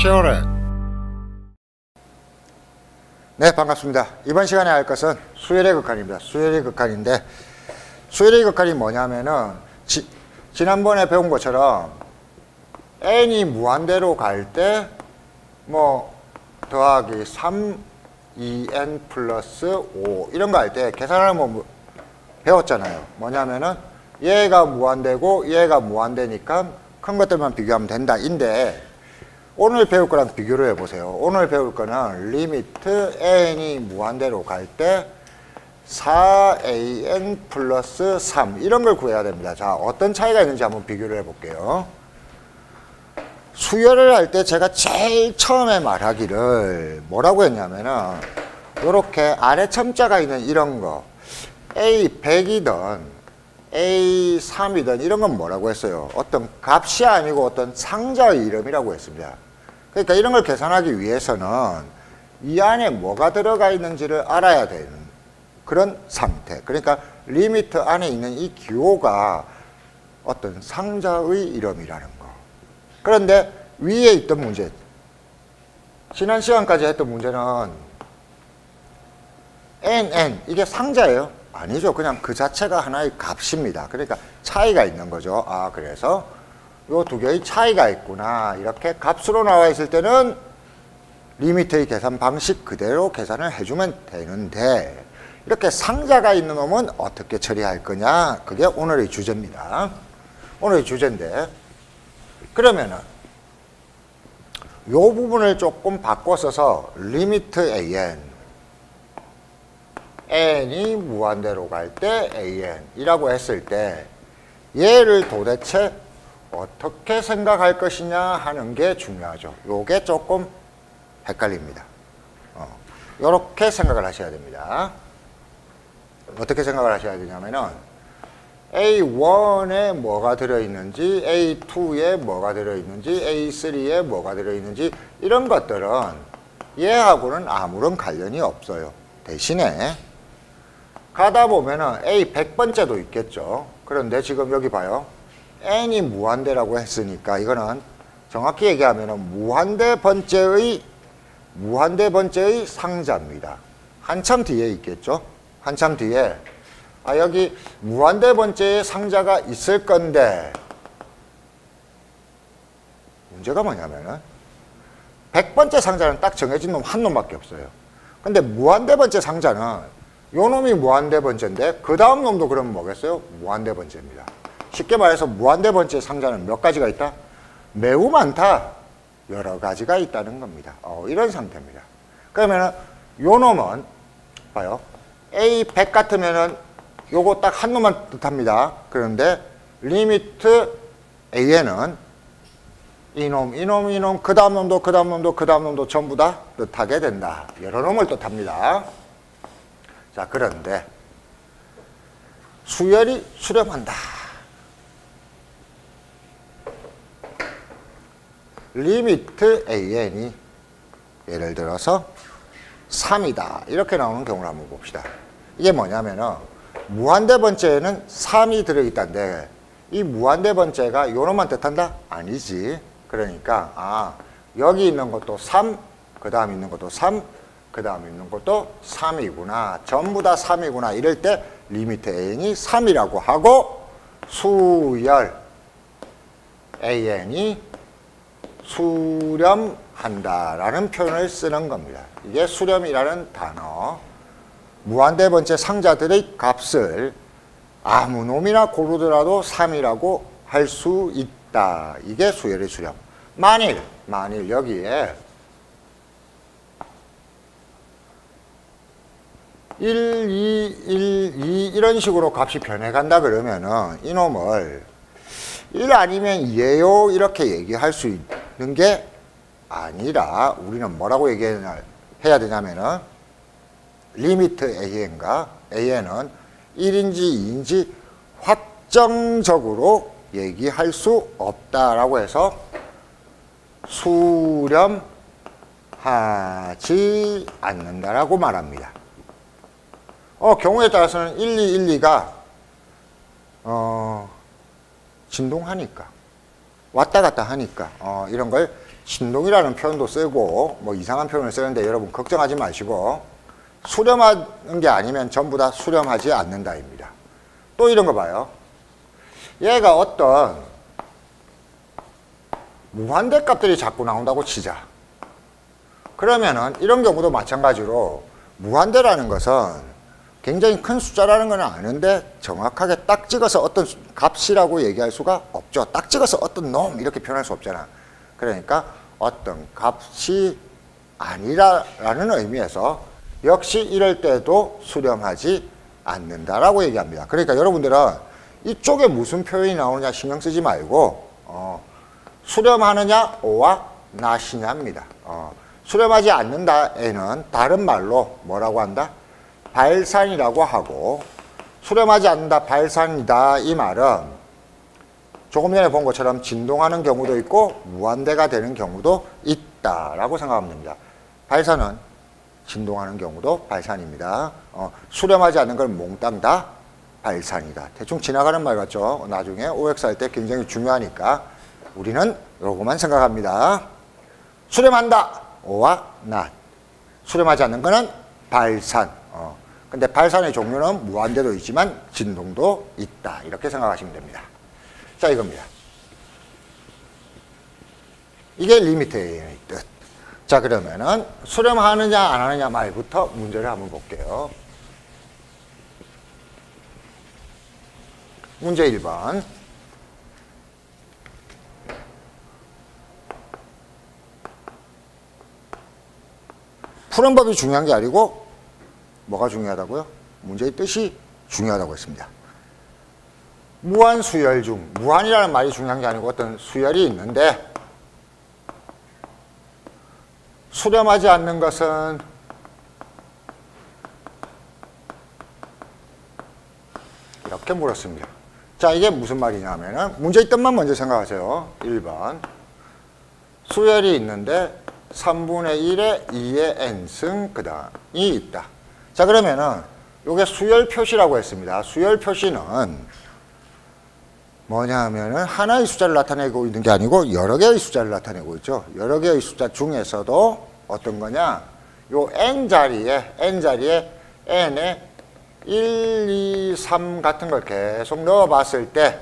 치오렛. 네, 반갑습니다. 이번 시간에 할 것은 수열의 극한입니다. 수열의 극한인데, 수열의 극한이 뭐냐면은 지난번에 배운 것처럼 n이 무한대로 갈 때 뭐 더하기 3 2n 플러스 5 이런 거 할 때 계산을 뭐 배웠잖아요. 뭐냐면은 얘가 무한대고 얘가 무한대니까 큰 것들만 비교하면 된다 인데, 오늘 배울 거랑 비교를 해보세요. 오늘 배울 거는 리미트 n이 무한대로 갈 때 4an 플러스 3 이런 걸 구해야 됩니다. 자, 어떤 차이가 있는지 한번 비교를 해볼게요. 수열을 할 때 제가 제일 처음에 말하기를 뭐라고 했냐면은 요렇게 아래 첨자가 있는 이런 거 A100이든 A3이든 이런 건 뭐라고 했어요? 어떤 값이 아니고 어떤 상자의 이름이라고 했습니다. 그러니까 이런 걸 계산하기 위해서는 이 안에 뭐가 들어가 있는지를 알아야 되는 그런 상태. 그러니까 리미트 안에 있는 이 기호가 어떤 상자의 이름이라는 거. 그런데 위에 있던 문제, 지난 시간까지 했던 문제는 n 이게 상자예요? 아니죠. 그냥 그 자체가 하나의 값입니다. 그러니까 차이가 있는 거죠. 아, 그래서 요 두 개의 차이가 있구나. 이렇게 값으로 나와 있을 때는 리미트의 계산 방식 그대로 계산을 해주면 되는데, 이렇게 상자가 있는 놈은 어떻게 처리할 거냐? 그게 오늘의 주제입니다. 오늘의 주제인데, 그러면은 요 부분을 조금 바꿔 써서 리미트 n이 무한대로 갈 때 an이라고 했을 때 얘를 도대체 어떻게 생각할 것이냐 하는 게 중요하죠. 요게 조금 헷갈립니다. 요렇게 생각을 하셔야 됩니다. 어떻게 생각을 하셔야 되냐면은 A1에 뭐가 들어있는지, A2에 뭐가 들어있는지, A3에 뭐가 들어있는지 이런 것들은 얘하고는 아무런 관련이 없어요. 대신에 가다 보면은 A100번째도 있겠죠. 그런데 지금 여기 봐요. n이 무한대라고 했으니까 이거는 정확히 얘기하면은 무한대 번째의 상자입니다. 한참 뒤에 있겠죠. 한참 뒤에 여기 무한대 번째의 상자가 있을 건데, 문제가 뭐냐면은 100번째 상자는 딱 정해진 놈 한 놈밖에 없어요. 근데 무한대 번째 상자는 요 놈이 무한대 번째인데 그 다음 놈도 그러면 뭐겠어요? 무한대 번째입니다. 쉽게 말해서 무한대 번째 상자는 몇 가지가 있다? 매우 많다. 여러 가지가 있다는 겁니다. 이런 상태입니다. 그러면은 요 놈은 봐요. A100 같으면은 요거 딱 한 놈만 뜻합니다. 그런데 리미트 an은 이놈, 그 다음 놈도 전부 다 뜻하게 된다. 여러 놈을 뜻합니다. 자, 그런데 수열이 수렴한다. 리미트 an이 예를 들어서 3이다. 이렇게 나오는 경우를 한번 봅시다. 이게 뭐냐면은 무한대 번째에는 3이 들어있다는데 이 무한대 번째가 요놈만 뜻한다? 아니지. 그러니까 여기 있는 것도 3, 그 다음 있는 것도 3, 그 다음 있는 것도 3이구나. 전부 다 3이구나. 이럴 때 리미트 an이 3이라고 하고 수열 an이 수렴한다라는 표현을 쓰는 겁니다. 이게 수렴이라는 단어. 무한대 번째 상자들의 값을 아무 놈이나 고르더라도 3이라고 할 수 있다. 이게 수열의 수렴. 만일 여기에 1, 2 이런 식으로 값이 변해간다 그러면은 이놈을 1 아니면 2예요 이렇게 얘기할 수 있는 게 아니라 우리는 뭐라고 얘기해야 되냐면은 리미트 an은 1인지 2인지 확정적으로 얘기할 수 없다라고 해서 수렴하지 않는다라고 말합니다. 경우에 따라서는 1212가 진동하니까 왔다 갔다 하니까 이런 걸 진동이라는 표현도 쓰고 뭐 이상한 표현을 쓰는데 여러분 걱정하지 마시고 수렴하는 게 아니면 전부 다 수렴하지 않는다입니다. 또 이런 거 봐요. 얘가 어떤 무한대 값들이 자꾸 나온다고 치자. 그러면은 이런 경우도 마찬가지로 무한대라는 것은 굉장히 큰 숫자라는 건 아는데 정확하게 딱 찍어서 어떤 값이라고 얘기할 수가 없죠. 딱 찍어서 어떤 놈 이렇게 표현할 수 없잖아. 그러니까 어떤 값이 아니라는 의미에서 역시 이럴 때도 수렴하지 않는다라고 얘기합니다. 그러니까 여러분들은 이쪽에 무슨 표현이 나오느냐 신경 쓰지 말고 수렴하느냐 오와 나시냐입니다. 수렴하지 않는다에는 다른 말로 뭐라고 한다? 발산이라고 하고 수렴하지 않는다 발산이다 이 말은 조금 전에 본 것처럼 진동하는 경우도 있고 무한대가 되는 경우도 있다라고 생각하면 됩니다. 발산은 진동하는 경우도 발산입니다. 수렴하지 않는 걸 몽땅 다 발산이다. 대충 지나가는 말 같죠. 나중에 OX 할 때 굉장히 중요하니까 우리는 요거만 생각합니다. 수렴한다 오와 낫. 수렴하지 않는 거는 발산. 근데 발산의 종류는 무한대도 있지만 진동도 있다. 이렇게 생각하시면 됩니다. 자, 이겁니다. 이게 리미트의 뜻. 자, 그러면은 수렴하느냐 안 하느냐 말부터 문제를 한번 볼게요. 문제 1번. 푸는 법이 중요한 게 아니고 뭐가 중요하다고요? 문제의 뜻이 중요하다고 했습니다. 무한 수열 중, 무한이라는 말이 중요한 게 아니고 어떤 수열이 있는데 수렴하지 않는 것은 이렇게 물었습니다. 자, 이게 무슨 말이냐면은 문제의 뜻만 먼저 생각하세요. 1번. 수열이 있는데 3분의 1의 2의 n승 그다음이 있다. 자, 그러면은 요게 수열 표시라고 했습니다. 수열 표시는 뭐냐 하면은 하나의 숫자를 나타내고 있는 게 아니고 여러 개의 숫자를 나타내고 있죠. 여러 개의 숫자 중에서도 어떤 거냐? 요 n자리에 n에 1, 2, 3 같은 걸 계속 넣어봤을 때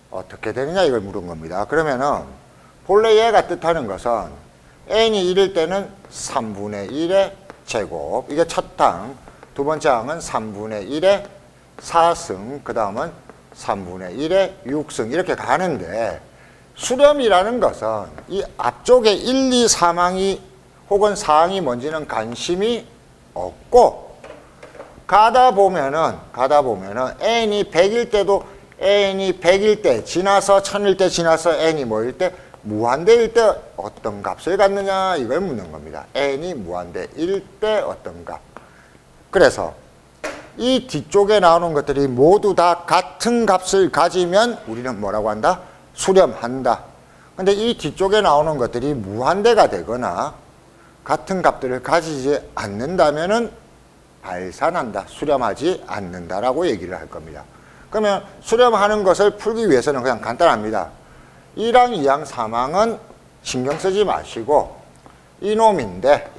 어떻게 되느냐 이걸 물은 겁니다. 그러면은 본래 얘가 뜻하는 것은 n이 1일 때는 3분의 1의 제곱, 이게 첫 항. 두 번째 항은 3분의 1의 4승, 그 다음은 3분의 1의 6승 이렇게 가는데 수렴이라는 것은 이 앞쪽에 1, 2, 3항이 혹은 4항이 뭔지는 관심이 없고 가다 보면은 n이 100일 때도 n이 100일 때 지나서 1000일 때 지나서 n이 뭐일 때 무한대일 때 어떤 값을 갖느냐 이걸 묻는 겁니다. n이 무한대일 때 어떤 값. 그래서 이 뒤쪽에 나오는 것들이 모두 다 같은 값을 가지면 우리는 뭐라고 한다? 수렴한다. 근데 이 뒤쪽에 나오는 것들이 무한대가 되거나 같은 값들을 가지지 않는다면은 발산한다. 수렴하지 않는다라고 얘기를 할 겁니다. 그러면 수렴하는 것을 풀기 위해서는 그냥 간단합니다. 1항, 2항, 3항은 신경 쓰지 마시고 이놈인데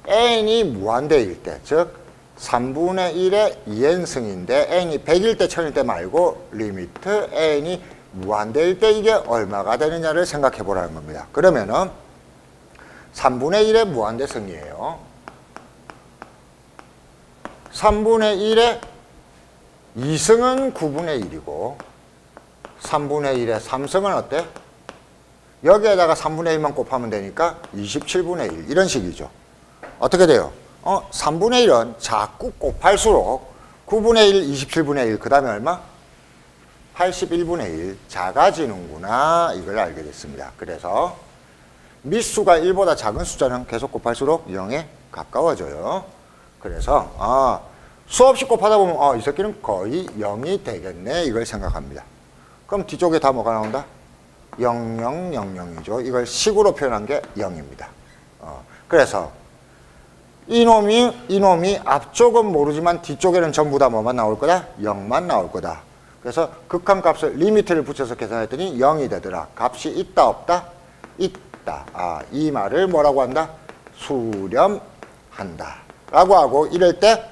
n이 무한대일 때, 즉 3분의 1의 2n승인데 n이 100일 때 1000일 때 말고 리미트 n이 무한대일 때 이게 얼마가 되느냐를 생각해 보라는 겁니다. 그러면은 3분의 1의 무한대승이에요. 3분의 1의 2승은 9분의 1이고 3분의 1의 3승은 어때? 여기에다가 3분의 1만 곱하면 되니까 27분의 1 이런 식이죠. 어떻게 돼요? 3분의 1은 자꾸 곱할수록 9분의 1, 27분의 1, 그 다음에 얼마? 81분의 1 작아지는구나 이걸 알게 됐습니다. 그래서 밑수가 1보다 작은 숫자는 계속 곱할수록 0에 가까워져요. 그래서 수없이 곱하다 보면 이 새끼는 거의 0이 되겠네 이걸 생각합니다. 그럼 뒤쪽에 다 뭐가 나온다? 0000이죠. 이걸 식으로 표현한 게 0입니다. 그래서 이놈이 앞쪽은 모르지만 뒤쪽에는 전부 다 뭐만 나올 거다? 0만 나올 거다. 그래서 극한값을 리미트를 붙여서 계산했더니 0이 되더라. 값이 있다 없다? 있다. 수렴했다. 이 말을 뭐라고 한다? 수렴한다 라고 하고, 이럴 때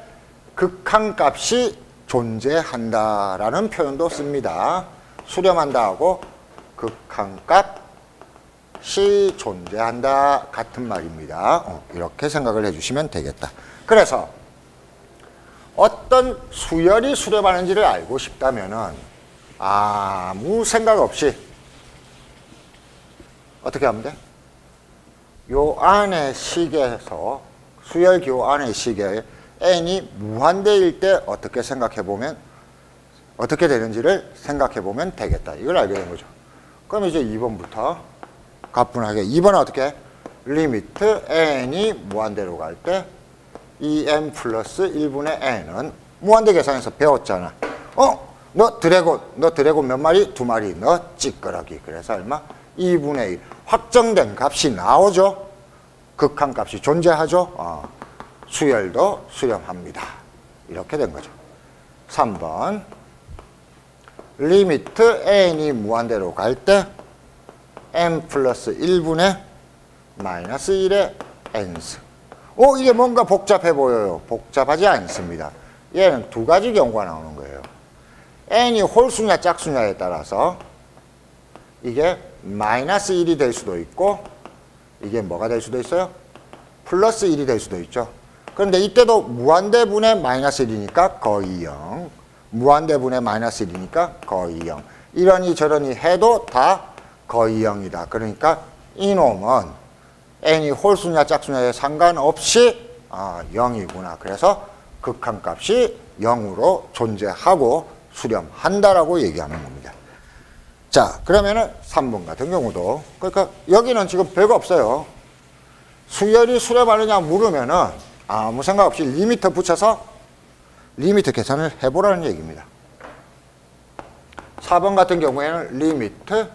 극한값이 존재한다라는 표현도 씁니다. 수렴한다 하고 극한값이 존재한다 같은 말입니다. 이렇게 생각을 해주시면 되겠다. 그래서 어떤 수열이 수렴하는지를 알고 싶다면은 아무 생각 없이 어떻게 하면 돼? 요 안의 시계에서 수열기호 안의 시계에 n이 무한대일 때 어떻게 생각해보면 어떻게 되는지를 생각해보면 되겠다. 이걸 알게 된 거죠. 그럼 이제 2번부터 가뿐하게 2번은 어떻게? 리미트 n이 무한대로 갈 때 2n 플러스 1분의 n은 무한대 계산에서 배웠잖아. 너 드래곤 몇 마리? 2마리. 너 찌끄러기. 그래서 얼마? 2분의 1. 확정된 값이 나오죠. 극한값이 존재하죠. 수열도 수렴합니다. 이렇게 된 거죠. 3번 리미트 n이 무한대로 갈 때 n 플러스 1분의 마이너스 1의 n승. 이게 뭔가 복잡해 보여요. 복잡하지 않습니다. 얘는 두 가지 경우가 나오는 거예요. n이 홀수냐 짝수냐에 따라서 이게 마이너스 1이 될 수도 있고 이게 뭐가 될 수도 있어요? 플러스 1이 될 수도 있죠. 그런데 이때도 무한대분의 마이너스 1이니까 거의 0. 무한대분의 마이너스 1이니까 거의 0. 이러니 저러니 해도 다 거의 0이다. 그러니까 이놈은 n이 홀수냐 짝수냐에 상관없이 0이구나. 그래서 극한값이 0으로 존재하고 수렴한다라고 얘기하는 겁니다. 자, 그러면은 3번 같은 경우도, 그러니까 여기는 지금 별거 없어요. 수열이 수렴하느냐 물으면은 아무 생각 없이 리미트 붙여서 리미트 계산을 해보라는 얘기입니다. 4번 같은 경우에는 리미트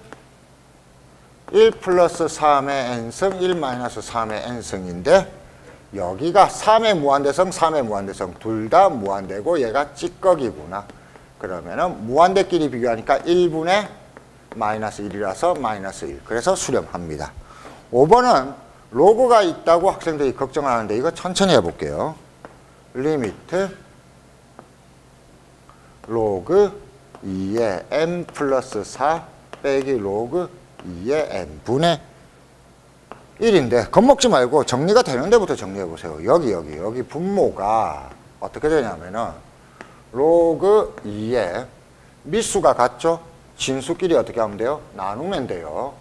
1 플러스 3의 n승, 1 마이너스 3의 n승인데 여기가 3의 무한대성, 3의 무한대성 둘 다 무한대고 얘가 찌꺼기구나. 그러면은 무한대끼리 비교하니까 1분의 마이너스 1이라서 마이너스 1. 그래서 수렴합니다. 5번은 로그가 있다고 학생들이 걱정하는데 이거 천천히 해볼게요. 리미트 로그 2의 n 플러스 4 빼기 로그 2의 n 분의 1인데 겁먹지 말고 정리가 되는 데부터 정리해보세요. 여기 분모가 어떻게 되냐면은 로그 2의 밑수가 같죠? 진수끼리 어떻게 하면 돼요? 나누면 돼요.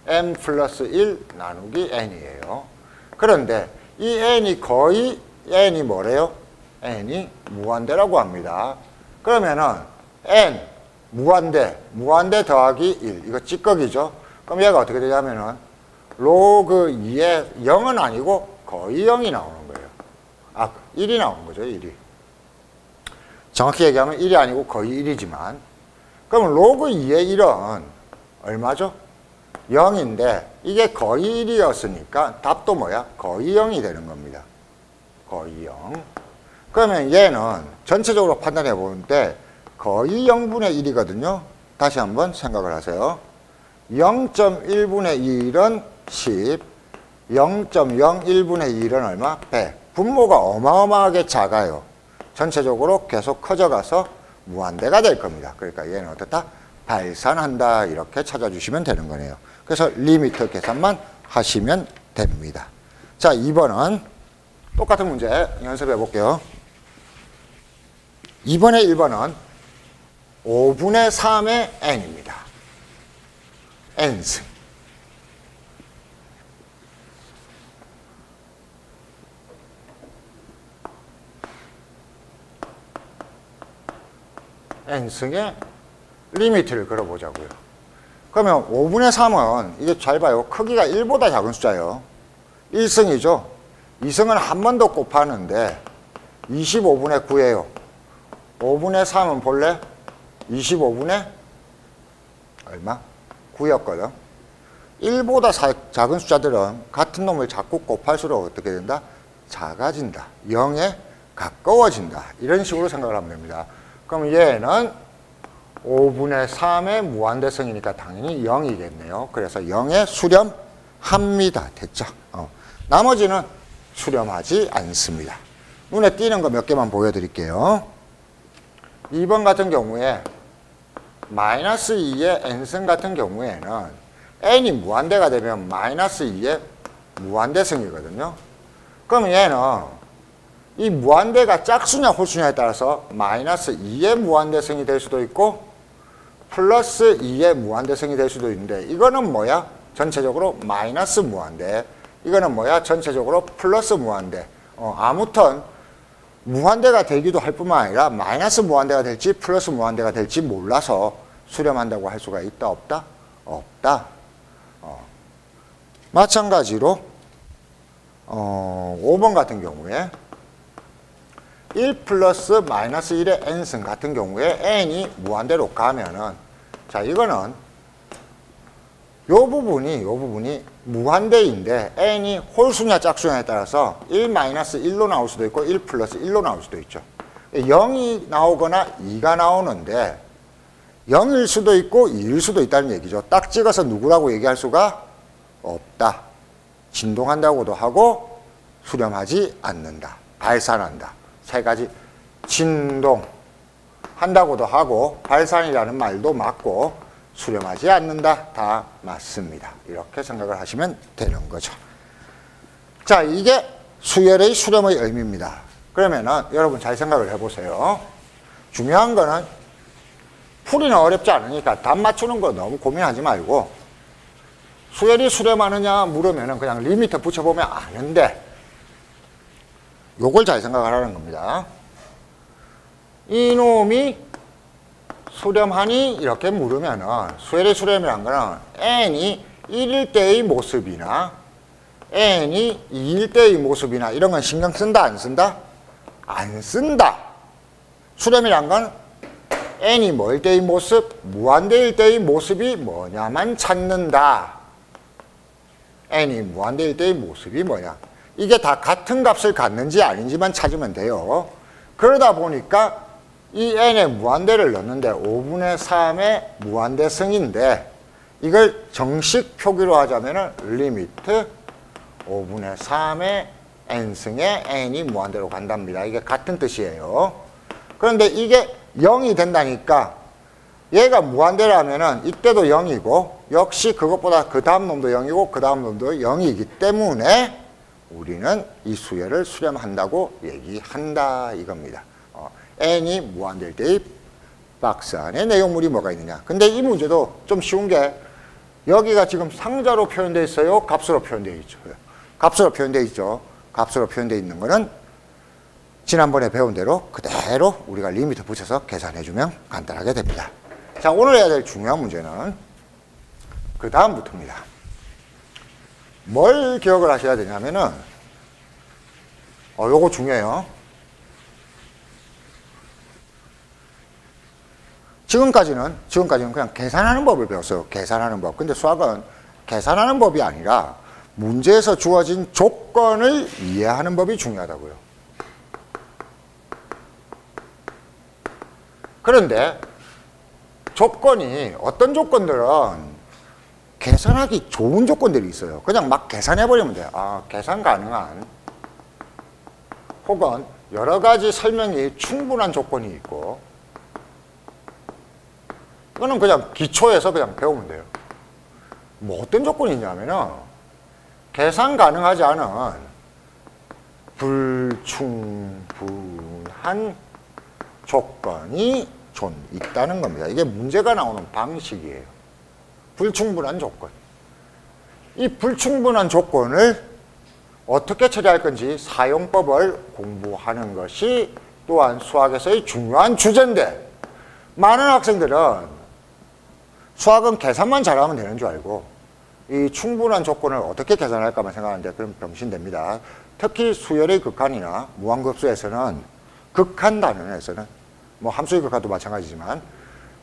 n 플러스 1 나누기 n이에요. 그런데 이 n이 거의 n이 뭐래요? n이 무한대라고 합니다. 그러면은 n 무한대 더하기 1 이거 찌꺼기죠. 그럼 얘가 어떻게 되냐면은 로그 2의 0은 아니고 거의 0이 나오는 거예요. 1이 나오는 거죠. 1이. 정확히 얘기하면 1이 아니고 거의 1이지만 그러면 로그 2의 1은 얼마죠? 0인데 이게 거의 1이었으니까 답도 뭐야? 거의 0이 되는 겁니다. 거의 0. 그러면 얘는 전체적으로 판단해 보는데 거의 0분의 1이거든요. 다시 한번 생각을 하세요. 0.1분의 1은 10, 0.01분의 1은 얼마? 100. 분모가 어마어마하게 작아요. 전체적으로 계속 커져가서 무한대가 될 겁니다. 그러니까 얘는 어떻다? 발산한다. 이렇게 찾아주시면 되는 거네요. 그래서 리미트 계산만 하시면 됩니다. 자, 2번은 똑같은 문제 연습해 볼게요. 2번에 1번은 5분의 3의 n입니다. n승. n승의 리미트를 걸어보자고요. 그러면 5분의 3은 이게 잘 봐요. 크기가 1보다 작은 숫자예요. 1승이죠. 2승은 한 번 더 곱하는데 25분의 9예요. 5분의 3은 본래 25분의 얼마? 9였거든. 1보다 작은 숫자들은 같은 놈을 자꾸 곱할수록 어떻게 된다? 작아진다. 0에 가까워진다. 이런 식으로 생각을 하면 됩니다. 그럼 얘는 5분의 3의 무한대성이니까 당연히 0이겠네요. 그래서 0에 수렴한다. 합니다. 됐죠? 나머지는 수렴하지 않습니다. 눈에 띄는 거 몇 개만 보여드릴게요. 2번 같은 경우에 마이너스 2의 n승 같은 경우에는 n이 무한대가 되면 마이너스 2의 무한대승이거든요. 그럼 얘는 이 무한대가 짝수냐 홀수냐에 따라서 마이너스 2의 무한대승이 될 수도 있고 플러스 2의 무한대승이 될 수도 있는데 이거는 뭐야? 전체적으로 마이너스 무한대. 이거는 뭐야? 전체적으로 플러스 무한대. 아무튼 무한대가 되기도 할 뿐만 아니라 마이너스 무한대가 될지 플러스 무한대가 될지 몰라서 수렴한다고 할 수가 있다 없다? 없다. 마찬가지로 5번 같은 경우에 1 플러스 마이너스 1의 n승 같은 경우에 n이 무한대로 가면은 자 이거는 요 부분이 무한대인데 n이 홀수냐 짝수냐에 따라서 1 마이너스 1로 나올 수도 있고 1 플러스 1로 나올 수도 있죠. 0이 나오거나 2가 나오는데 0일 수도 있고 2일 수도 있다는 얘기죠. 딱 찍어서 누구라고 얘기할 수가 없다. 진동한다고도 하고 수렴하지 않는다. 발산한다. 세 가지 진동한다고도 하고 발산이라는 말도 맞고 수렴하지 않는다. 다 맞습니다. 이렇게 생각을 하시면 되는 거죠. 자, 이게 수열의 수렴의 의미입니다. 그러면은 여러분 잘 생각을 해보세요. 중요한 거는 풀이는 어렵지 않으니까 답 맞추는 거 너무 고민하지 말고 수열이 수렴하느냐 물으면은 그냥 리미터 붙여보면 아는데 요걸 잘 생각을 하는 겁니다. 이놈이 수렴하니 이렇게 물으면은 수열의 수렴이란 거는 n이 1일 때의 모습이나 n이 2일 때의 모습이나 이런 건 신경 쓴다 안 쓴다? 안 쓴다. 수렴이란 건 n이 뭐일 때의 모습, 무한대일 때의 모습이 뭐냐만 찾는다. n이 무한대일 때의 모습이 뭐냐. 이게 다 같은 값을 갖는지 아닌지만 찾으면 돼요. 그러다 보니까 이 n의 무한대를 넣는데 5분의 3의 무한대승인데 이걸 정식 표기로 하자면 리미트 5분의 3의 n승의 n이 무한대로 간답니다. 이게 같은 뜻이에요. 그런데 이게 0이 된다니까 얘가 무한대라면 이때도 0이고 역시 그것보다 그 다음 놈도 0이고 그 다음 놈도 0이기 때문에 우리는 이 수열을 수렴한다고 얘기한다 이겁니다. n이 무한대일 때의 박스 안에 내용물이 뭐가 있느냐. 근데 이 문제도 좀 쉬운 게 여기가 지금 상자로 표현되어 있어요? 값으로 표현되어 있죠? 값으로 표현되어 있죠. 값으로 표현되어 있는 거는 지난번에 배운 대로 그대로 우리가 리미터 붙여서 계산해주면 간단하게 됩니다. 자, 오늘 해야 될 중요한 문제는 그 다음부터입니다. 뭘 기억을 하셔야 되냐면은 요거 중요해요. 지금까지는 그냥 계산하는 법을 배웠어요. 계산하는 법. 근데 수학은 계산하는 법이 아니라 문제에서 주어진 조건을 이해하는 법이 중요하다고요. 그런데 조건이 어떤 조건들은 계산하기 좋은 조건들이 있어요. 그냥 막 계산해버리면 돼요. 계산 가능한 혹은 여러 가지 설명이 충분한 조건이 있고 이거는 그냥 기초에서 그냥 배우면 돼요. 뭐 어떤 조건이 있냐면은 계산 가능하지 않은 불충분한 조건이 있다는 겁니다. 이게 문제가 나오는 방식이에요. 불충분한 조건. 이 불충분한 조건을 어떻게 처리할 건지 사용법을 공부하는 것이 또한 수학에서의 중요한 주제인데 많은 학생들은 수학은 계산만 잘하면 되는 줄 알고 이 충분한 조건을 어떻게 계산할까만 생각하는데 그럼 병신됩니다. 특히 수열의 극한이나 무한급수에서는 극한 단원에서는 뭐 함수의 극한도 마찬가지지만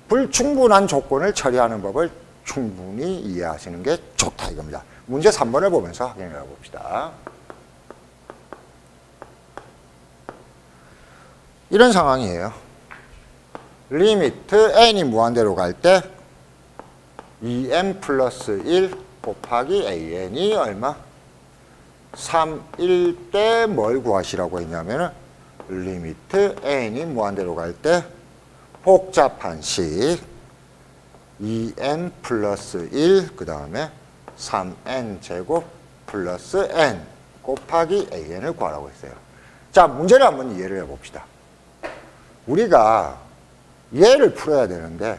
불충분한 조건을 처리하는 법을 충분히 이해하시는 게 좋다 이겁니다. 문제 3번을 보면서 확인해 봅시다. 이런 상황이에요. 리미트 n이 무한대로 갈 때 2n 플러스 1 곱하기 an이 얼마? 3일 때 뭘 구하시라고 했냐면은 리미트 n이 무한대로 갈 때 복잡한 식 2n 플러스 1 그 다음에 3n 제곱 플러스 n 곱하기 an을 구하라고 했어요. 자, 문제를 한번 이해를 해봅시다. 우리가 얘를 풀어야 되는데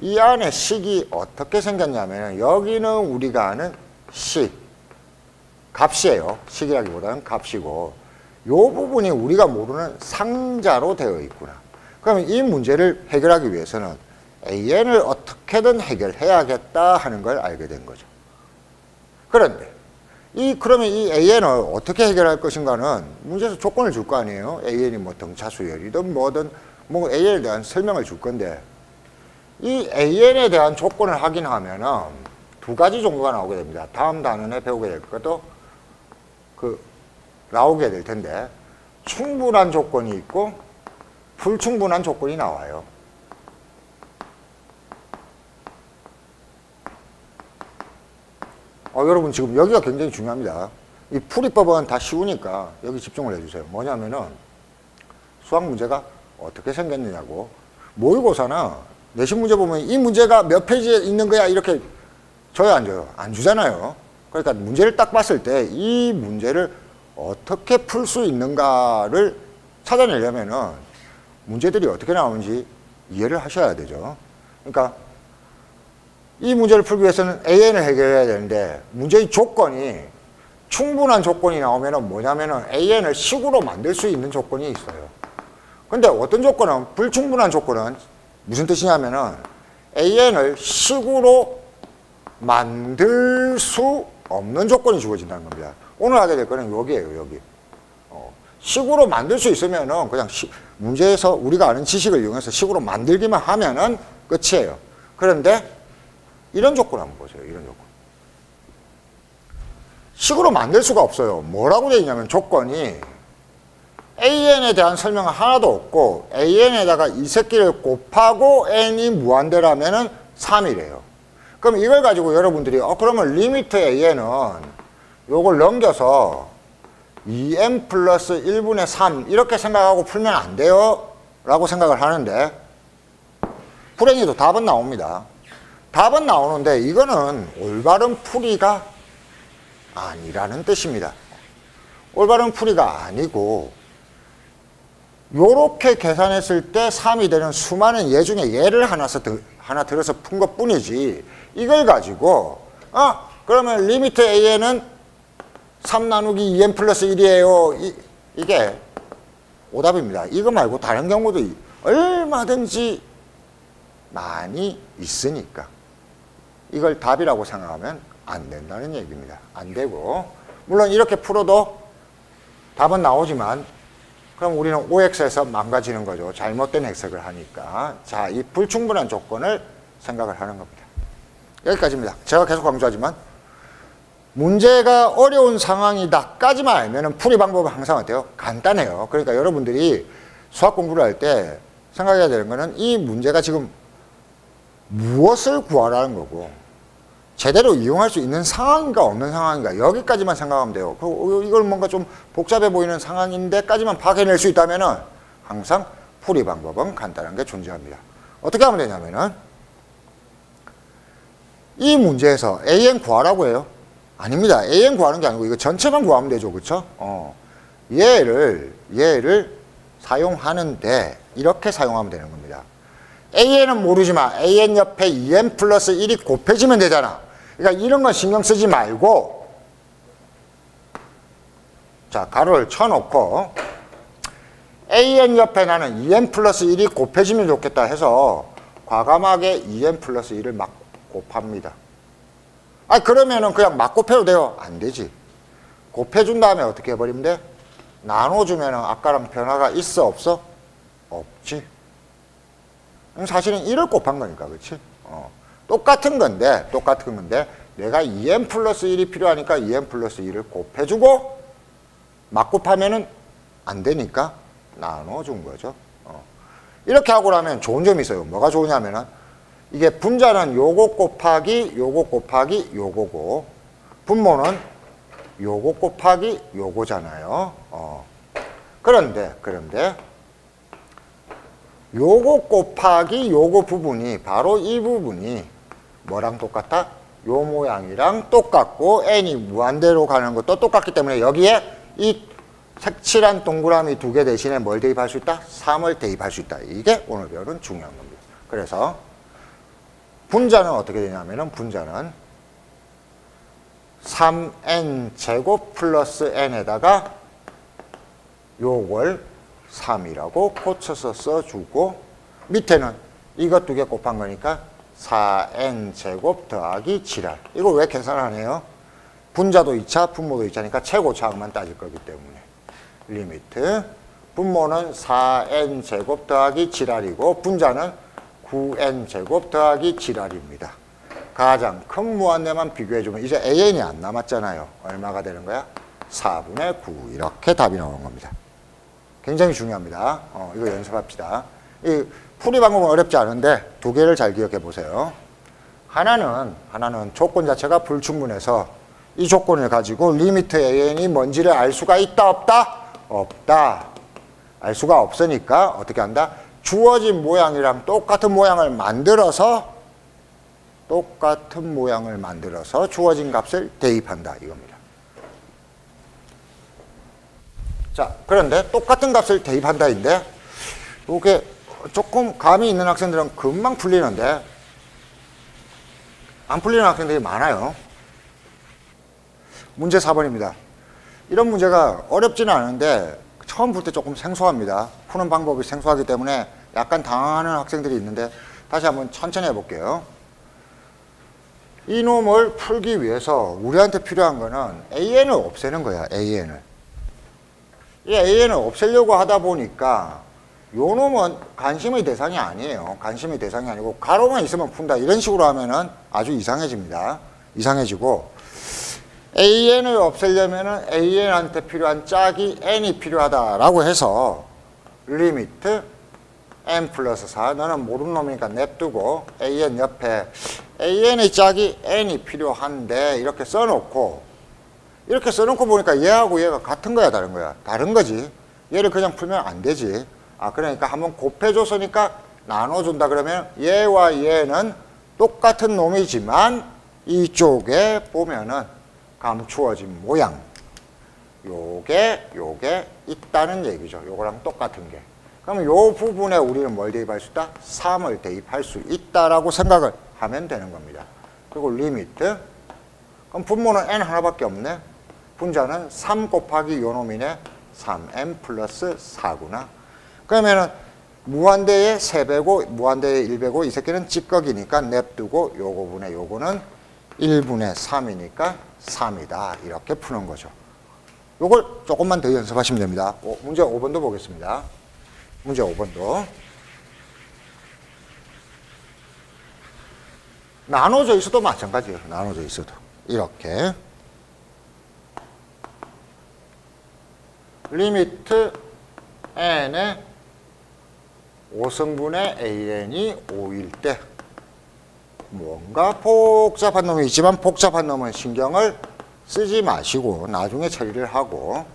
이 안에 식이 어떻게 생겼냐면 여기는 우리가 아는 식 값이에요. 식이라기보다는 값이고 이 부분이 우리가 모르는 상자로 되어 있구나. 그러면 이 문제를 해결하기 위해서는 an을 어떻게든 해결해야겠다 하는 걸 알게 된 거죠. 그런데 그러면 이 an을 어떻게 해결할 것인가는 문제에서 조건을 줄 거 아니에요. an이 뭐 등차수열이든 뭐든 뭐 an에 대한 설명을 줄 건데 이 an에 대한 조건을 확인하면은 두 가지 종류가 나오게 됩니다. 다음 단원에 배우게 될 것도 나오게 될 텐데 충분한 조건이 있고 불충분한 조건이 나와요. 여러분 지금 여기가 굉장히 중요합니다. 이 풀이법은 다 쉬우니까 여기 집중을 해주세요. 뭐냐면은 수학 문제가 어떻게 생겼느냐고 모의고사나 내신 문제 보면 이 문제가 몇 페이지에 있는 거야 이렇게 줘요 안 줘요? 안 주잖아요. 그러니까 문제를 딱 봤을 때 이 문제를 어떻게 풀 수 있는가를 찾아내려면은 문제들이 어떻게 나오는지 이해를 하셔야 되죠. 그러니까 이 문제를 풀기 위해서는 an을 해결해야 되는데 문제의 조건이 충분한 조건이 나오면은 뭐냐면은 an을 식으로 만들 수 있는 조건이 있어요. 근데 어떤 조건은 불충분한 조건은 무슨 뜻이냐면은 an을 식으로 만들 수 없는 조건이 주어진다는 겁니다. 오늘 하게 될 거는 여기에요, 여기. 식으로 만들 수 있으면은 그냥 문제에서 우리가 아는 지식을 이용해서 식으로 만들기만 하면은 끝이에요. 그런데 이런 조건 한번 보세요. 이런 조건. 식으로 만들 수가 없어요. 뭐라고 되어 있냐면 조건이 an에 대한 설명은 하나도 없고 an에다가 이 새끼를 곱하고 n이 무한대라면은 3이래요. 그럼 이걸 가지고 여러분들이 그러면 리미트 an은 요걸 넘겨서 2n 플러스 1분의 3 이렇게 생각하고 풀면 안 돼요 라고 생각을 하는데 불행히도 답은 나옵니다. 답은 나오는데 이거는 올바른 풀이가 아니라는 뜻입니다. 올바른 풀이가 아니고 요렇게 계산했을 때 3이 되는 수많은 예 중에 예를 하나 들어서 푼 것 뿐이지 이걸 가지고 그러면 리미트 an은 3 나누기 2n 플러스 1이에요. 이게 오답입니다. 이거 말고 다른 경우도 얼마든지 많이 있으니까 이걸 답이라고 생각하면 안 된다는 얘기입니다. 안 되고 물론 이렇게 풀어도 답은 나오지만 그럼 우리는 OX에서 망가지는 거죠. 잘못된 해석을 하니까. 자, 이 불충분한 조건을 생각을 하는 겁니다. 여기까지입니다. 제가 계속 강조하지만 문제가 어려운 상황이다까지만 알면 풀이 방법은 항상 어때요? 간단해요. 그러니까 여러분들이 수학 공부를 할 때 생각해야 되는 거는 이 문제가 지금 무엇을 구하라는 거고 제대로 이용할 수 있는 상황인가 없는 상황인가 여기까지만 생각하면 돼요. 이걸 뭔가 좀 복잡해 보이는 상황인데까지만 파악해낼 수 있다면 항상 풀이 방법은 간단한 게 존재합니다. 어떻게 하면 되냐면은 이 문제에서 an 구하라고 해요. 아닙니다. an 구하는 게 아니고 이거 전체만 구하면 되죠. 그렇죠? 얘를 사용하는데 이렇게 사용하면 되는 겁니다. an은 모르지만 an 옆에 2n 플러스 1이 곱해지면 되잖아. 그러니까 이런 건 신경 쓰지 말고 자 가로를 쳐놓고 an 옆에 나는 2n 플러스 1이 곱해지면 좋겠다 해서 과감하게 2n 플러스 1을 막 곱합니다. 그러면은 그냥 막 곱해도 돼요? 안 되지. 곱해준 다음에 어떻게 해버리면 돼? 나눠주면은 아까랑 변화가 있어 없어? 없지. 사실은 1을 곱한 거니까 그렇지? 똑같은 건데 내가 2n 플러스 1이 필요하니까 2n 플러스 1을 곱해주고 막 곱하면은 안 되니까 나눠준 거죠. 이렇게 하고 나면 좋은 점이 있어요. 뭐가 좋으냐면은 이게 분자는 요거 곱하기 요거고 분모는 요거 곱하기 요거잖아요. 그런데 요거 곱하기 요거 부분이 바로 이 부분이 뭐랑 똑같아? 요 모양이랑 똑같고 n이 무한대로 가는 것도 똑같기 때문에 여기에 이 색칠한 동그라미 두 개 대신에 뭘 대입할 수 있다? 3을 대입할 수 있다. 이게 오늘 배우는 중요한 겁니다. 그래서 분자는 어떻게 되냐면은 분자는 3n 제곱 플러스 n에다가 요걸 3이라고 고쳐서 써주고 밑에는 이것 두 개 곱한 거니까 4n 제곱 더하기 7r. 이거 왜 계산하네요? 분자도 2차, 분모도 2차니까 최고차항만 따질 거기 때문에. 리미트 분모는 4n 제곱 더하기 7r이고 분자는 9n 제곱 더하기 7r입니다. 가장 큰 무한대만 비교해주면 이제 an이 안 남았잖아요. 얼마가 되는 거야? 4분의 9 이렇게 답이 나오는 겁니다. 굉장히 중요합니다. 이거 연습합시다. 이 풀이 방법은 어렵지 않은데 두 개를 잘 기억해 보세요. 하나는 조건 자체가 불충분해서 이 조건을 가지고 리미트 an이 뭔지를 알 수가 있다 없다? 없다. 알 수가 없으니까 어떻게 한다? 주어진 모양이랑 똑같은 모양을 만들어서 주어진 값을 대입한다 이겁니다. 자, 그런데 똑같은 값을 대입한다인데 이게 조금 감이 있는 학생들은 금방 풀리는데 안 풀리는 학생들이 많아요. 문제 4번입니다. 이런 문제가 어렵지는 않은데 처음 풀 때 조금 생소합니다. 푸는 방법이 생소하기 때문에 약간 당황하는 학생들이 있는데 다시 한번 천천히 해볼게요. 이놈을 풀기 위해서 우리한테 필요한 거는 an을 없애는 거야. an을. 이 an을 없애려고 하다 보니까 요 놈은 관심의 대상이 아니에요. 관심의 대상이 아니고 가로만 있으면 푼다. 이런 식으로 하면은 아주 이상해집니다. 이상해지고 an을 없애려면은 an한테 필요한 짝이 n이 필요하다라고 해서 리미트 n 플러스 4 너는 모르는 놈이니까 냅두고 an 옆에 an의 짝이 n이 필요한데 이렇게 써놓고 보니까 얘하고 얘가 같은 거야 다른 거야? 다른 거지. 얘를 그냥 풀면 안 되지. 그러니까 한번 곱해줬으니까 나눠준다 그러면 얘와 얘는 똑같은 놈이지만 이쪽에 보면은 감추어진 모양 요게 있다는 얘기죠. 요거랑 똑같은 게. 그러면 요 부분에 우리는 뭘 대입할 수 있다? 3을 대입할 수 있다라고 생각을 하면 되는 겁니다. 그리고 리미트 그럼 분모는 n 하나밖에 없네. 분자는 3 곱하기 요 놈이네. 3n 플러스 4구나. 그러면은 무한대의 3배고 무한대의 1배고 이 새끼는 찌꺼기니까 냅두고 요거분의 요거는 1분의 3이니까 3이다. 이렇게 푸는 거죠. 요걸 조금만 더 연습하시면 됩니다. 문제 5번도 보겠습니다. 문제 5번도. 나눠져 있어도 마찬가지예요. 나눠져 있어도. 이렇게. 리미트 n의 5승분의 an이 5일 때 뭔가 복잡한 놈이 있지만 복잡한 놈은 신경을 쓰지 마시고 나중에 처리를 하고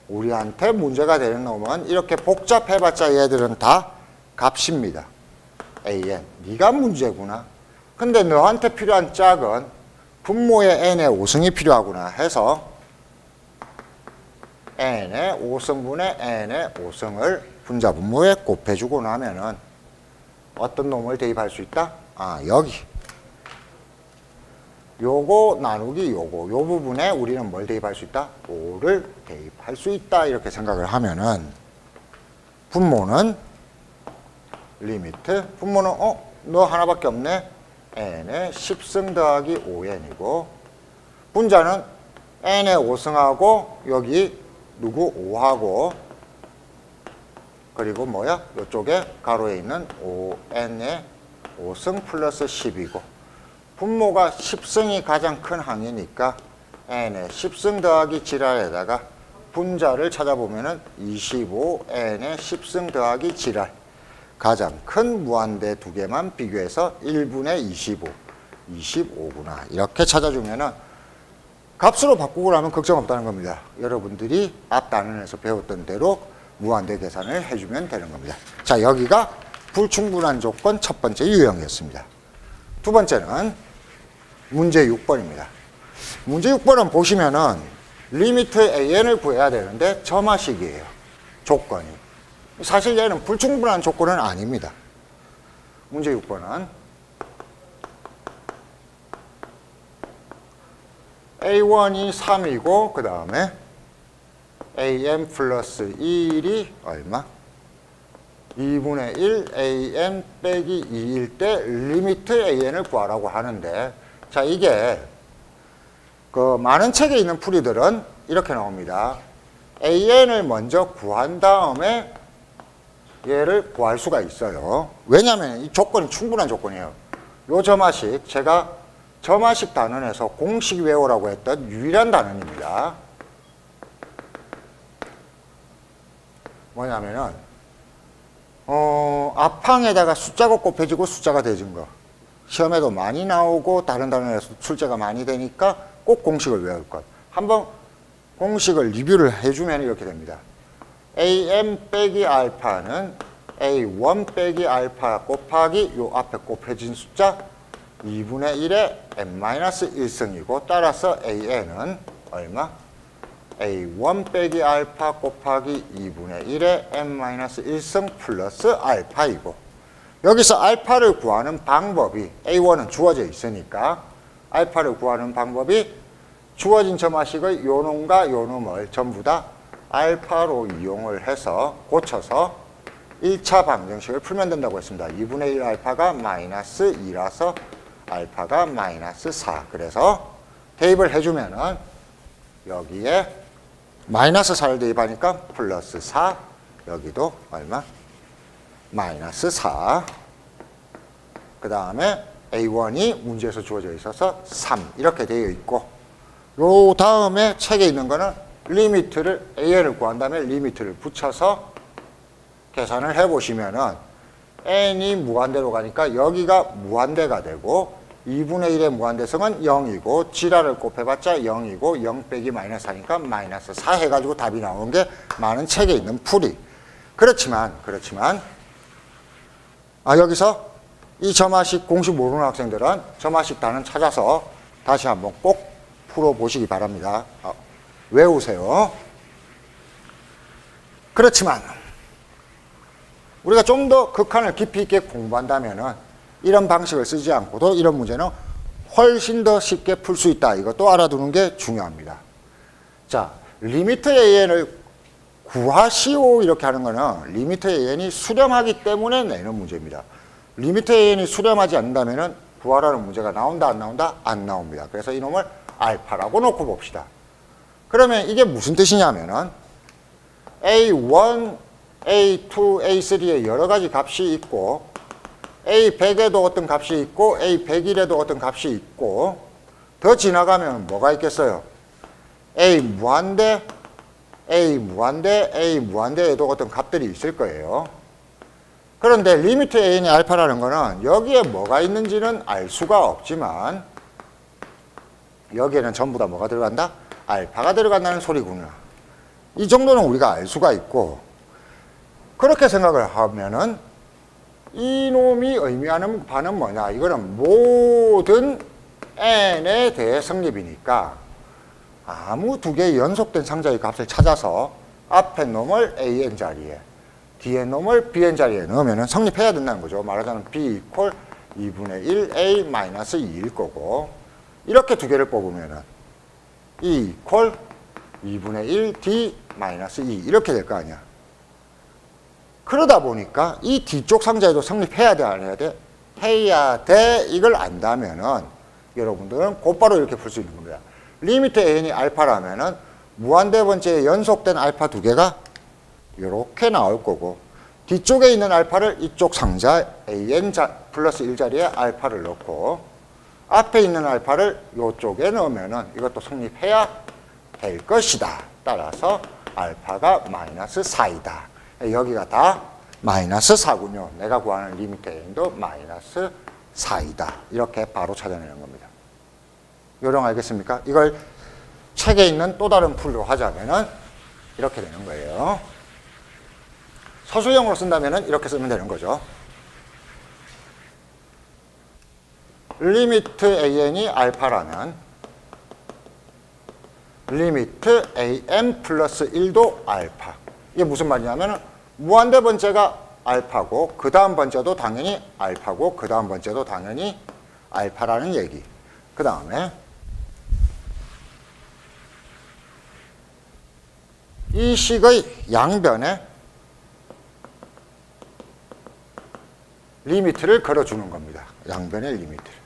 우리한테 문제가 되는 놈은 이렇게 복잡해봤자 얘들은 다 값입니다. an. 네가 문제구나. 근데 너한테 필요한 짝은 분모의 n의 5승이 필요하구나 해서 n의 5승분의 n의 5승을 분자 분모에 곱해주고 나면은 어떤 놈을 대입할 수 있다? 여기. 요거 나누기 요거. 요 부분에 우리는 뭘 대입할 수 있다? 5를 대입할 수 있다. 이렇게 생각을 하면은 분모는 리미트. 분모는 너 하나밖에 없네. n의 10승 더하기 5n이고 분자는 n의 5승하고 여기 누구 5하고 그리고 뭐야? 이쪽에 가로에 있는 5n의 5승 플러스 10이고 분모가 10승이 가장 큰 항이니까 n의 10승 더하기 7r에다가 분자를 찾아보면은 25n의 10승 더하기 7r 가장 큰 무한대 두 개만 비교해서 1분의 25, 25구나. 이렇게 찾아주면은 값으로 바꾸고 나면 걱정 없다는 겁니다. 여러분들이 앞 단원에서 배웠던 대로 무한대 계산을 해주면 되는 겁니다. 자, 여기가 불충분한 조건 첫 번째 유형이었습니다. 두 번째는 문제 6번입니다. 문제 6번은 보시면은 리미트 AN을 구해야 되는데 점화식이에요. 조건이. 사실 얘는 불충분한 조건은 아닙니다. 문제 6번은 A1이 3이고 그 다음에 AN 플러스 1이 얼마? 2분의 1 AN 빼기 2일 때 리미트 AN을 구하라고 하는데, 자, 이게 그 많은 책에 있는 풀이들은 이렇게 나옵니다. AN을 먼저 구한 다음에 얘를 구할 수가 있어요. 왜냐하면 이 조건이 충분한 조건이에요. 요 점화식, 제가 점화식 단원에서 공식 외우라고 했던 유일한 단원입니다. 뭐냐면은 앞항에다가 숫자가 곱해지고 숫자가 대진 거. 시험에도 많이 나오고 다른 단원에서 출제가 많이 되니까 꼭 공식을 외울 것. 한번 공식을 리뷰를 해주면 이렇게 됩니다. AM 빼기 알파는 A1 빼기 알파 곱하기 요 앞에 곱해진 숫자 2분의 1의 n-1승이고, 따라서 AN은 얼마? A1 빼기 알파 곱하기 2분의 1의 n-1승 플러스 알파이고, 여기서 알파를 구하는 방법이, A1은 주어져 있으니까 알파를 구하는 방법이 주어진 점화식의 요 놈과 요 놈을 전부 다 알파로 이용을 해서 고쳐서 1차 방정식을 풀면 된다고 했습니다. 2분의 1 알파가 마이너스 2라서 알파가 마이너스 4. 그래서 대입을 해주면은 여기에 마이너스 4를 대입하니까 플러스 4. 여기도 얼마? 마이너스 4. 그 다음에 A1이 문제에서 주어져 있어서 3. 이렇게 되어 있고, 요 다음에 책에 있는 거는 리미트를, AN을 구한 다음에 리미트를 붙여서 계산을 해보시면은 n이 무한대로 가니까 여기가 무한대가 되고 2분의 1의 무한대성은 0이고 지라를 곱해봤자 0이고 0 빼기 마이너스 4니까 마이너스 4 해가지고 답이 나오는 게 많은 책에 있는 풀이. 그렇지만 여기서 이 점화식 공식 모르는 학생들은 점화식 단원 찾아서 다시 한번 꼭 풀어보시기 바랍니다. 외우세요. 그렇지만 우리가 좀 더 극한을 깊이 있게 공부한다면은 이런 방식을 쓰지 않고도 이런 문제는 훨씬 더 쉽게 풀 수 있다. 이것도 알아두는 게 중요합니다. 자, 리미트 AN을 구하시오 이렇게 하는 거는 리미트 AN이 수렴하기 때문에 내는 문제입니다. 리미트 AN이 수렴하지 않는다면은 구하라는 문제가 나온다 안 나온다? 안 나옵니다. 그래서 이놈을 알파라고 놓고 봅시다. 그러면 이게 무슨 뜻이냐면은 A1, A2, A3에 여러 가지 값이 있고 A100에도 어떤 값이 있고 A101에도 어떤 값이 있고, 더 지나가면 뭐가 있겠어요? A 무한대, A 무한대, A 무한대에도 어떤 값들이 있을 거예요. 그런데 리미트 AN이 알파라는 거는 여기에 뭐가 있는지는 알 수가 없지만 여기에는 전부 다 뭐가 들어간다? 알파가 들어간다는 소리구나. 이 정도는 우리가 알 수가 있고, 그렇게 생각을 하면은 이놈이 의미하는 바는 뭐냐? 이거는 모든 n에 대해 성립이니까 아무 두 개의 연속된 상자의 값을 찾아서 앞에 놈을 an 자리에, 뒤에 놈을 bn 자리에 넣으면 성립해야 된다는 거죠. 말하자면 b 이퀄 2분의 1 a 마이너스 2일 거고, 이렇게 두 개를 뽑으면 e 이퀄 2분의 1 d 마이너스 2 이렇게 될 거 아니야. 그러다 보니까 이 뒤쪽 상자에도 성립해야 돼, 안 해야 돼? 해야 돼. 이걸 안다면은 여러분들은 곧바로 이렇게 풀 수 있는 겁니다. 리미트 AN이 알파라면은 무한대 번째에 연속된 알파 두 개가 이렇게 나올 거고, 뒤쪽에 있는 알파를 이쪽 상자 AN 플러스 1 자리에 알파를 넣고, 앞에 있는 알파를 이쪽에 넣으면은 이것도 성립해야 될 것이다. 따라서 알파가 마이너스 4이다. 여기가 다 마이너스 4군요. 내가 구하는 리미트 an도 마이너스 4이다. 이렇게 바로 찾아내는 겁니다. 요령 알겠습니까? 이걸 책에 있는 또 다른 풀로 하자면은 이렇게 되는 거예요. 서술형으로 쓴다면은 이렇게 쓰면 되는 거죠. 리미트 an이 알파라면 리미트 an 플러스 1도 알파. 이게 무슨 말이냐면 무한대 번째가 알파고 그 다음 번째도 당연히 알파고 그 다음 번째도 당연히 알파라는 얘기. 그 다음에 이 식의 양변에 리미트를 걸어주는 겁니다. 양변의 리미트를.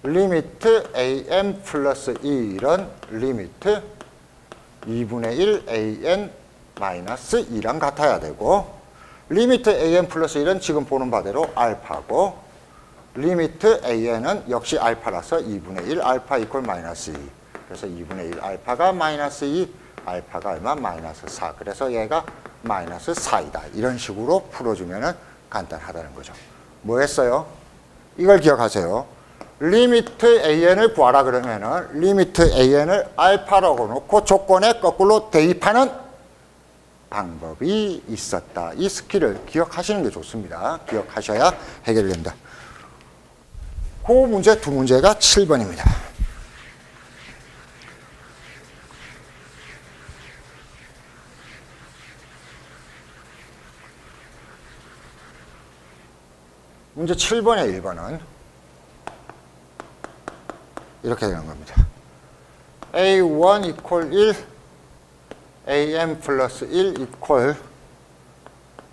리미트 an 플러스 1은 리미트 2분의 1 an 마이너스 2랑 같아야 되고 리미트 an 플러스 1은 지금 보는 바대로 알파고 리미트 an은 역시 알파라서 2분의 1 알파 이퀄 마이너스 2. 그래서 2분의 1 알파가 마이너스 2, 알파가 얼마? 마이너스 4. 그래서 얘가 마이너스 4이다. 이런 식으로 풀어주면 간단하다는 거죠. 뭐 했어요? 이걸 기억하세요. 리미트 an을 구하라 그러면은 리미트 an을 알파라고 놓고 조건에 거꾸로 대입하는 방법이 있었다. 이 스킬을 기억하시는 게 좋습니다. 기억하셔야 해결됩니다. 그 문제 두 문제가 7번입니다. 문제 7번의 1번은 이렇게 되는 겁니다. A1 이퀄 1, AM 플러스 1 이퀄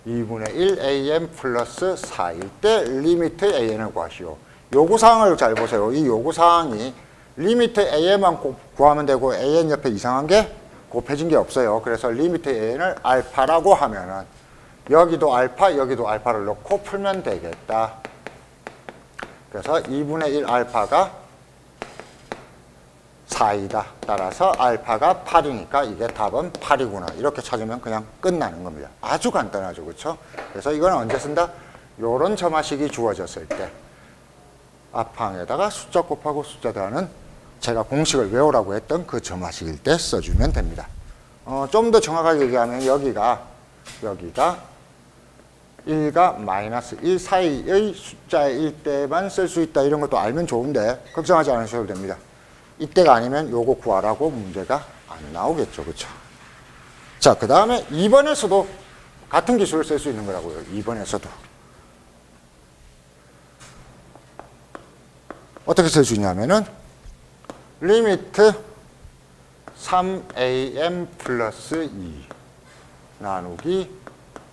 2분의 1 AM 플러스 4일 때 리미트 AN을 구하시오. 요구사항을 잘 보세요. 이 요구사항이 리미트 AN만 구하면 되고 AN 옆에 이상한 게 곱해진 게 없어요. 그래서 리미트 AN을 알파라고 하면은 여기도 알파, 여기도 알파를 넣고 풀면 되겠다. 그래서 2분의 1 알파가 4이다. 따라서 알파가 8이니까 이게 답은 8이구나. 이렇게 찾으면 그냥 끝나는 겁니다. 아주 간단하죠. 그렇죠? 그래서 이건 언제 쓴다? 요런 점화식이 주어졌을 때 앞항에다가 숫자 곱하고 숫자 더하는 제가 공식을 외우라고 했던 그 점화식일 때 써주면 됩니다. 좀 더 정확하게 얘기하면 여기가 1과 마이너스 1 사이의 숫자일 때만 쓸 수 있다. 이런 것도 알면 좋은데 걱정하지 않으셔도 됩니다. 이때가 아니면 요거 구하라고 문제가 안 나오겠죠. 그렇죠? 자, 그 다음에 2번에서도 같은 기술을 쓸 수 있는 거라고요. 2번에서도. 어떻게 쓸 수 있냐면은 리미트 3am 플러스 2 나누기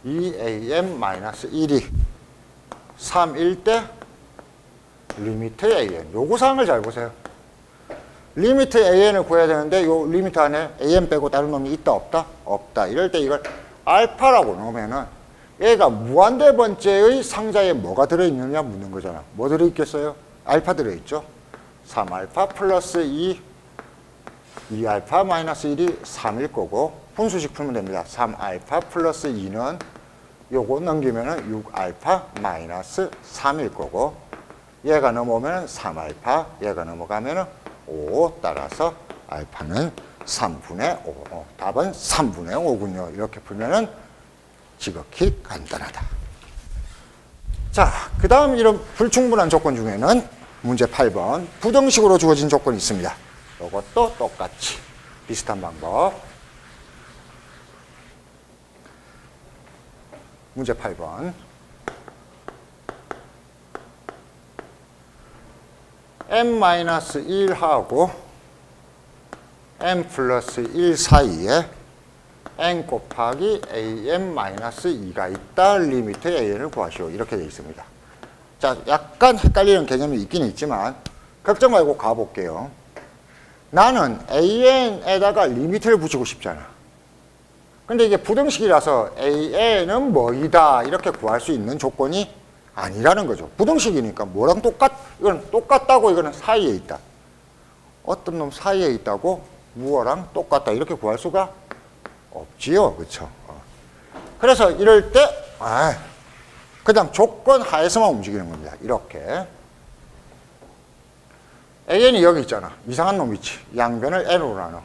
2am 마이너스 1이 3일 때 리미트 an. 요구사항을 잘 보세요. 리미트 an을 구해야 되는데 요 리미트 안에 an 빼고 다른 놈이 있다 없다? 없다. 이럴 때 이걸 알파라고 놓으면은 얘가 무한대 번째의 상자에 뭐가 들어있느냐 묻는 거잖아. 뭐 들어있겠어요? 알파 들어있죠. 3알파 플러스 2알파 마이너스 1이 3일 거고 분수식 풀면 됩니다. 3알파 플러스 2는 요거 넘기면은 6알파 마이너스 3일 거고 얘가 넘어오면은 3알파, 얘가 넘어가면은 5. 따라서 알파는 3분의 5. 답은 3분의 5군요. 이렇게 풀면은 지극히 간단하다. 자, 그 다음 이런 불충분한 조건 중에는 문제 8번 부등식으로 주어진 조건이 있습니다. 이것도 똑같이 비슷한 방법. 문제 8번. n-1하고 n 플러스 1 사이에 n 곱하기 an-2가 있다. 리미트 an을 구하시오. 이렇게 되어 있습니다. 자, 약간 헷갈리는 개념이 있긴 있지만 걱정 말고 가볼게요. 나는 an에다가 리미트를 붙이고 싶잖아. 근데 이게 부등식이라서 an은 뭐이다 이렇게 구할 수 있는 조건이 아니라는 거죠. 부등식이니까 뭐랑 이건 똑같다고 이거는 사이에 있다. 어떤 놈 사이에 있다고 무어랑 똑같다 이렇게 구할 수가 없지요. 그렇죠? 그래서 이럴 때 그냥 조건 하에서만 움직이는 겁니다. 이렇게. an이 여기 있잖아. 이상한 놈 있지. 양변을 n으로 나눠.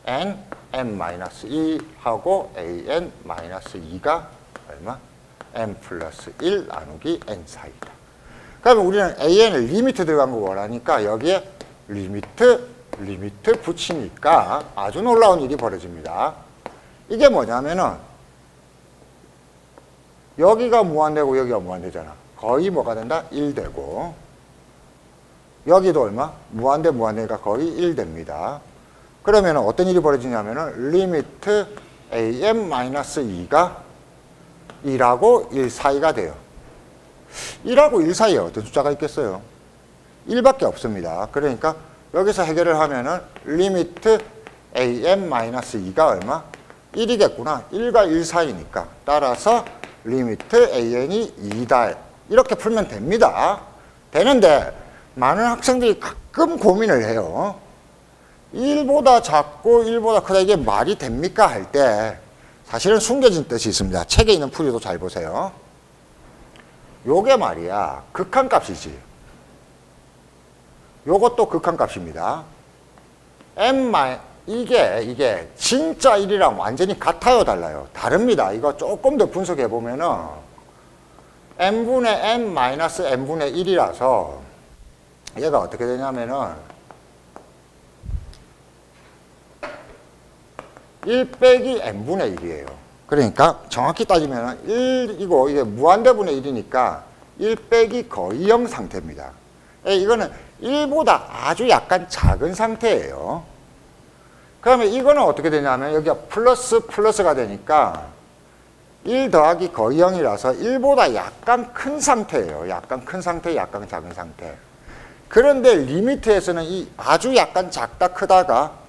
n, n-2 하고 an-2가 얼마? n 플러스 1 나누기 n 사이다. 그러면 우리는 an을 리미트 들어간 거 원하니까 여기에 리미트 붙이니까 아주 놀라운 일이 벌어집니다. 이게 뭐냐면은 여기가 무한대고 여기가 무한대잖아. 거의 뭐가 된다? 1 되고 여기도 얼마? 무한대니까 거의 1 됩니다. 그러면 어떤 일이 벌어지냐면은 리미트 am-2가 1하고 1 사이가 돼요. 1하고 1 사이에 어떤 숫자가 있겠어요? 1밖에 없습니다. 그러니까 여기서 해결을 하면은 리미트 am-2가 얼마? 1이겠구나. 1과 1 사이니까. 따라서 리미트 an이 2다. 이렇게 풀면 됩니다. 되는데 많은 학생들이 가끔 고민을 해요. 1보다 작고 1보다 크다 이게 말이 됩니까? 할 때 사실은 숨겨진 뜻이 있습니다. 책에 있는 풀이도 잘 보세요. 요게 말이야 극한값이지. 요것도 극한값입니다. 이게 진짜 1이랑 완전히 같아요, 달라요? 다릅니다. 이거 조금 더 분석해 보면은 n분의 n 마이너스 n분의 1이라서 얘가 어떻게 되냐면은 1 빼기 n분의 1이에요. 그러니까 정확히 따지면 1이고 이게 무한대분의 1이니까 1 빼기 거의 0 상태입니다. 이거는 1보다 아주 약간 작은 상태예요. 그러면 이거는 어떻게 되냐면 여기가 플러스가 되니까 1 더하기 거의 0이라서 1보다 약간 큰 상태예요. 약간 큰 상태, 약간 작은 상태. 그런데 리미트에서는 이 아주 약간 작다 크다가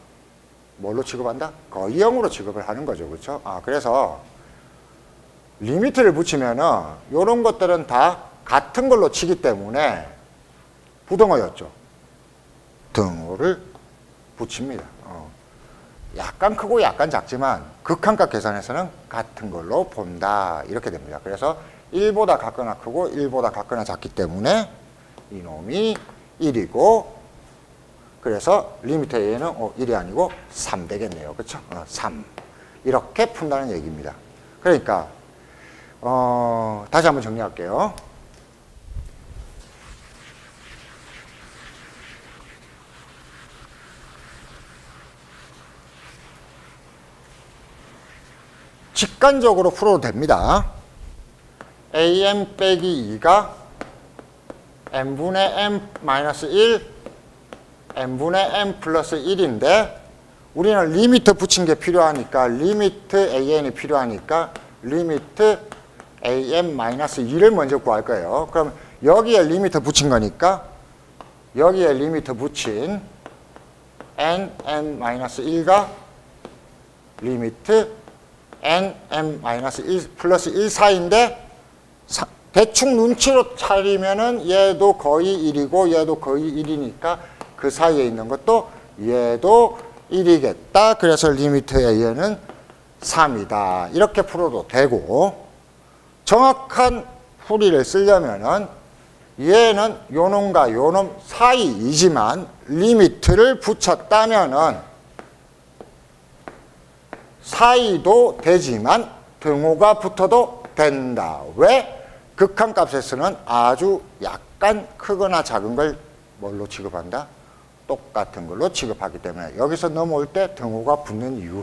뭘로 취급한다? 거의 0으로 취급을 하는 거죠. 그렇죠? 그래서 리미트를 붙이면은 이런 것들은 다 같은 걸로 치기 때문에 부등호였죠. 등호를 붙입니다. 약간 크고 약간 작지만 극한값 계산에서는 같은 걸로 본다. 이렇게 됩니다. 그래서 1보다 같거나 크고 1보다 같거나 작기 때문에 이놈이 1이고 그래서 리미트 a는 1이 아니고 3 되겠네요. 그렇죠? 3. 이렇게 푼다는 얘기입니다. 그러니까 다시 한번 정리할게요. 직관적으로 풀어도 됩니다. am 빼기 2가 n분의 m 마이너스 1, n분의 m 플러스 1인데 우리는 리미트 붙인 게 필요하니까 리미트 an이 필요하니까 리미트 am 마이너스 2를 먼저 구할 거예요. 그럼 여기에 리미트 붙인 거니까 여기에 리미트 붙인 n 마이너스 1가 리미트 n-1 플러스 1 사이인데 대충 눈치로 차리면은 얘도 거의 1이고 얘도 거의 1이니까 그 사이에 있는 것도 얘도 1이겠다. 그래서 리미트 a는 3이다. 이렇게 풀어도 되고 정확한 풀이를 쓰려면은 얘는 요놈과 요놈 사이이지만 리미트를 붙였다면은 사이도 되지만 등호가 붙어도 된다. 왜? 극한값에서는 아주 약간 크거나 작은 걸 뭘로 취급한다? 똑같은 걸로 취급하기 때문에 여기서 넘어올 때 등호가 붙는 이유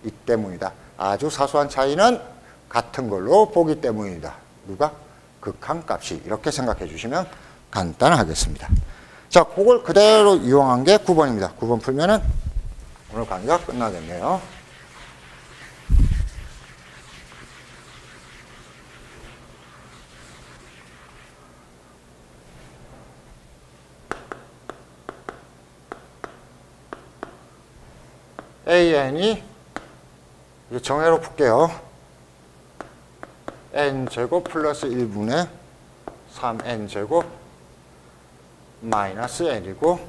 이 때문이다. 아주 사소한 차이는 같은 걸로 보기 때문이다. 누가? 극한값이. 이렇게 생각해 주시면 간단하겠습니다. 자, 그걸 그대로 이용한 게 9번입니다. 9번 풀면은 오늘 강의가 끝나겠네요. an이 이제 정회로 풀게요. n제곱 플러스 1분의 3n제곱 마이너스 n이고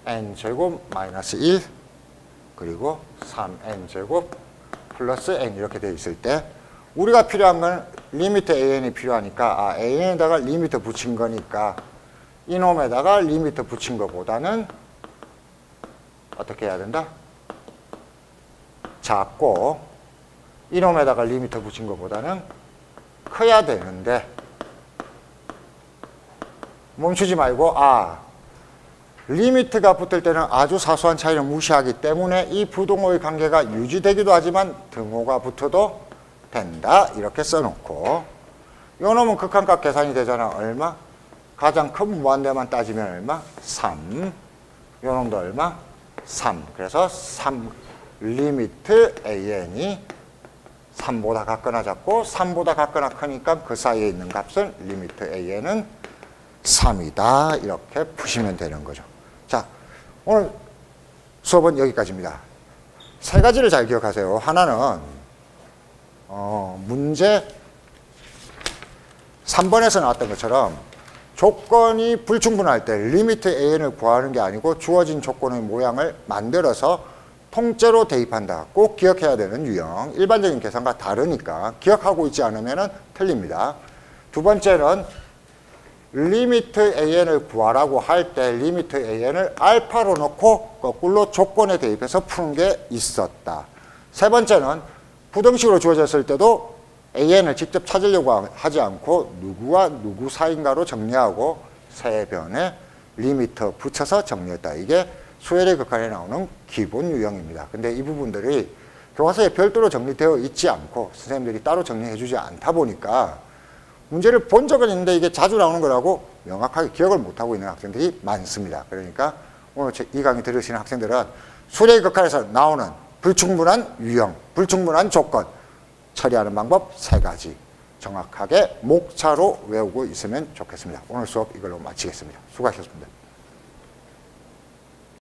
n제곱 마이너스 1 그리고 3n제곱 플러스 n 이렇게 돼 있을 때 우리가 필요한 건 리미트 an이 필요하니까 an에다가 리미트 붙인 거니까 이놈에다가 리미트 붙인 것보다는 어떻게 해야 된다? 작고 이놈에다가 리미트 붙인 것보다는 커야 되는데 멈추지 말고 리미트가 붙을 때는 아주 사소한 차이를 무시하기 때문에 이 부동호의 관계가 유지되기도 하지만 등호가 붙어도 된다. 이렇게 써놓고 요 놈은 극한값 계산이 되잖아. 얼마? 가장 큰 무한대만 따지면 얼마? 3. 요 놈도 얼마? 3. 그래서 3 리미트 an이 3보다 같거나 작고 3보다 같거나 크니까 그 사이에 있는 값은 리미트 an은 3이다. 이렇게 푸시면 되는 거죠. 자, 오늘 수업은 여기까지입니다. 세 가지를 잘 기억하세요. 하나는 문제 3번에서 나왔던 것처럼 조건이 불충분할 때 리미트 an을 구하는 게 아니고 주어진 조건의 모양을 만들어서 통째로 대입한다. 꼭 기억해야 되는 유형. 일반적인 계산과 다르니까 기억하고 있지 않으면 틀립니다. 두 번째는 리미트 an을 구하라고 할 때 리미트 an을 알파로 놓고 거꾸로 조건에 대입해서 푸는 게 있었다. 세 번째는 부등식으로 주어졌을 때도 an을 직접 찾으려고 하지 않고 누구와 누구 사이인가로 정리하고 세 변에 리미터 붙여서 정리했다. 이게 수열의 극한에 나오는 기본 유형입니다. 근데 이 부분들이 교과서에 별도로 정리되어 있지 않고 선생님들이 따로 정리해 주지 않다 보니까 문제를 본 적은 있는데 이게 자주 나오는 거라고 명확하게 기억을 못하고 있는 학생들이 많습니다. 그러니까 오늘 이 강의 들으시는 학생들은 수열의 극한에서 나오는 불충분한 유형, 불충분한 조건 처리하는 방법 세 가지 정확하게 목차로 외우고 있으면 좋겠습니다. 오늘 수업 이걸로 마치겠습니다. 수고하셨습니다.